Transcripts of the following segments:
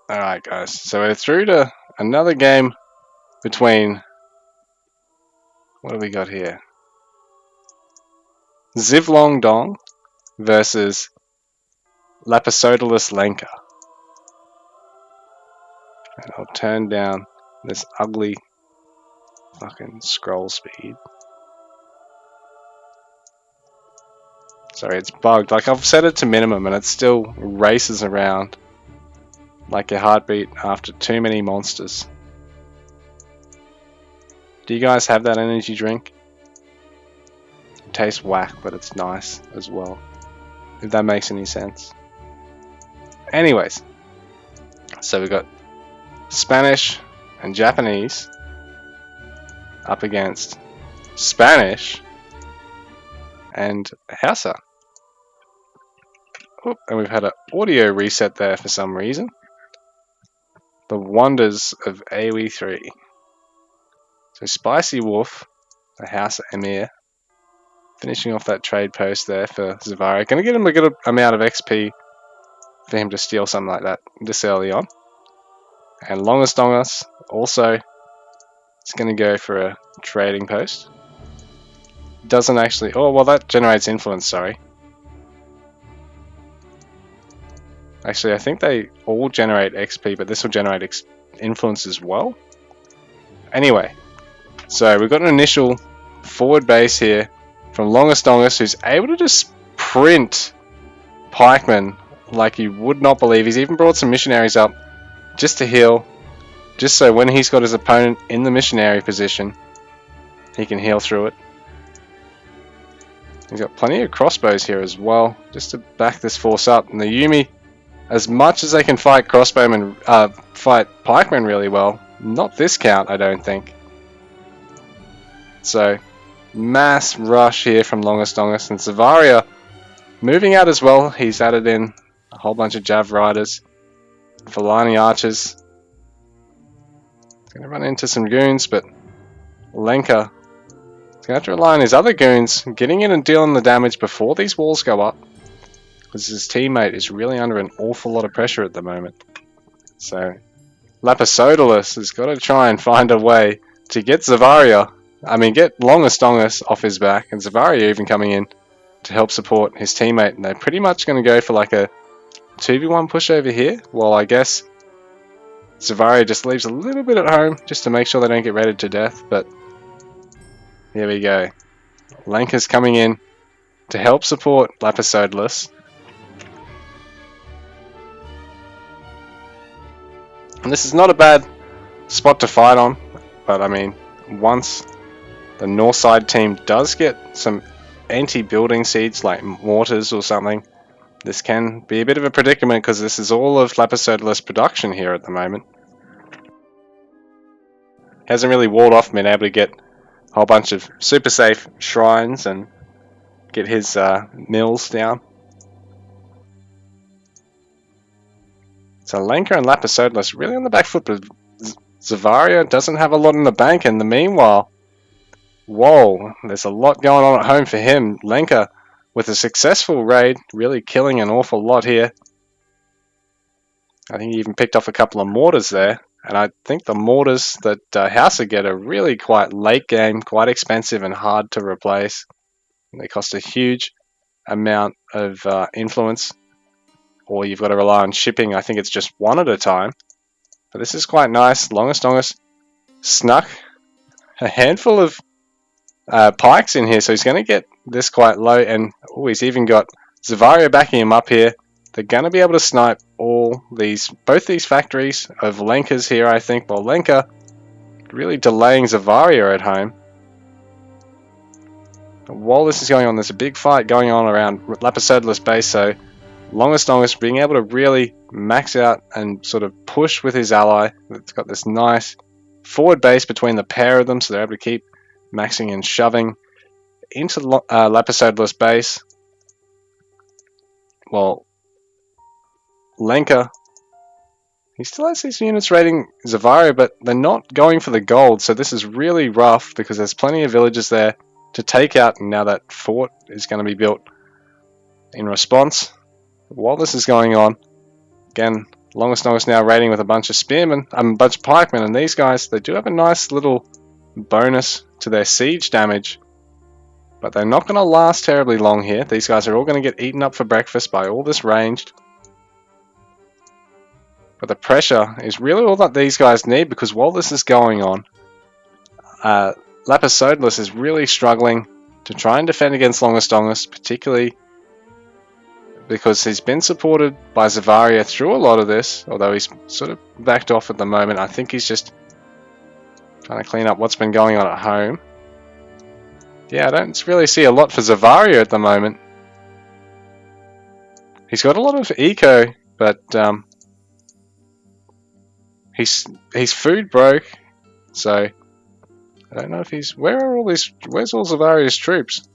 Alright guys, so we're through to another game between, what do we got here? LongDong versus Lapisotilas Lenker. And I'll turn down this ugly fucking scroll speed. Sorry, it's bugged. Like, I've set it to minimum and it still races around like a heartbeat after too many monsters. Do you guys have that energy drink? It tastes whack, but it's nice as well, if that makes any sense. Anyways, so we've got Spanish and Japanese up against Spanish and Hausa. Oop, and we've had an audio reset there for some reason. The wonders of AoE 3. So Spicy Wolf, the House Emir, finishing off that trade post there for Zavaria. Going to get him a good amount of XP for him to steal something like that this early on. And LongDong also is going to go for a trading post. Doesn't actually... Oh, well, that generates influence, sorry. Actually, I think they all generate XP, but this will generate influence as well. Anyway, so we've got an initial forward base here from LongDong, who's able to just sprint pikemen like you would not believe. He's even brought some missionaries up just to heal, just so when he's got his opponent in the missionary position, he can heal through it. He's got plenty of crossbows here as well, just to back this force up. And the Yumi, as much as they can fight crossbowmen, fight pikemen really well, not this count, I don't think. So, mass rush here from LongDong, and Zavaria moving out as well. He's added in a whole bunch of Jav riders, Fulani archers. He's going to run into some goons, but Lenker is going to have to rely on his other goons getting in and dealing the damage before these walls go up, because his teammate is really under an awful lot of pressure at the moment. So Lapisotilas has got to try and find a way to get get LongDong off his back, and Zavaria even coming in to help support his teammate. And they're pretty much going to go for like a 2v1 push over here. Well, I guess Zavaria just leaves a little bit at home just to make sure they don't get raided to death. But here we go. Lenker's coming in to help support Lapisotilas. And this is not a bad spot to fight on, but I mean, once the north side team does get some anti-building seeds like mortars or something, this can be a bit of a predicament, because this is all of Lapisotilas' production here at the moment. Hasn't really walled off, been able to get a whole bunch of super safe shrines and get his mills down. So Lenker and Lapisotilas really on the back foot, but Zavaria doesn't have a lot in the bank. And the meanwhile, whoa, there's a lot going on at home for him. Lenker with a successful raid, really killing an awful lot here. I think he even picked off a couple of mortars there. And I think the mortars that Hausa get are really quite late game, quite expensive and hard to replace. They cost a huge amount of influence. Or you've got to rely on shipping. I think it's just one at a time. But this is quite nice. LongDong snuck a handful of pikes in here, so he's going to get this quite low. And he's even got Zavaria backing him up here. They're going to be able to snipe both these factories of Lenkers here, I think. While Lenker really delaying Zavaria at home. But while this is going on, there's a big fight going on around Lapisotilas' base, so LongDong being able to really max out and sort of push with his ally. It's got this nice forward base between the pair of them, so they're able to keep maxing and shoving into Lapisotilas' base. Well, Lenker, he still has these units raiding Zavaria, but they're not going for the gold, so this is really rough because there's plenty of villages there to take out, and now that fort is going to be built in response. While this is going on, again, LongDong now raiding with a bunch of spearmen, a bunch of pikemen, and these guys, they do have a nice little bonus to their siege damage. But they're not going to last terribly long here. These guys are all going to get eaten up for breakfast by all this ranged. But the pressure is really all that these guys need, because while this is going on, Lapisotilas is really struggling to try and defend against LongDong, particularly because he's been supported by Zavaria through a lot of this, although he's sort of backed off at the moment. I think he's just trying to clean up what's been going on at home. Yeah, I don't really see a lot for Zavaria at the moment. He's got a lot of eco, but he's food broke, so I don't know if he's... Where's all Zavaria's troops?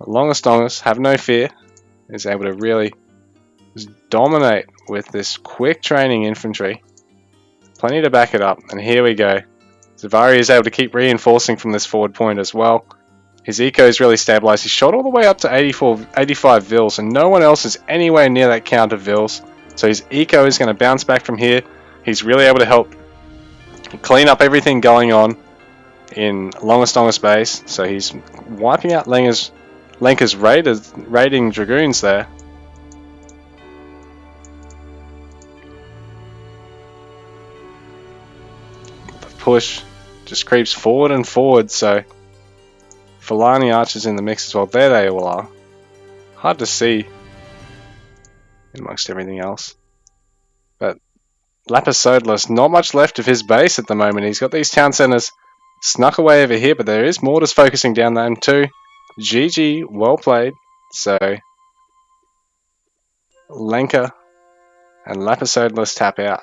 LongDong, have no fear, is able to really just dominate with this quick training infantry. Plenty to back it up, and here we go. Zavaria is able to keep reinforcing from this forward point as well. His eco is really stabilized. He's shot all the way up to 85 vils, and no one else is anywhere near that count of vils. So his eco is going to bounce back from here. He's really able to help clean up everything going on in LongDong's base. So he's wiping out Lenker's raiding dragoons there. The push just creeps forward and forward, so Fulani archers in the mix as well. There they all are. Hard to see amongst everything else. But Lapisotilas, not much left of his base at the moment. He's got these town centers snuck away over here, but there is mortars focusing down them too. GG, well played. So Lenker and Lapisotilas tap out.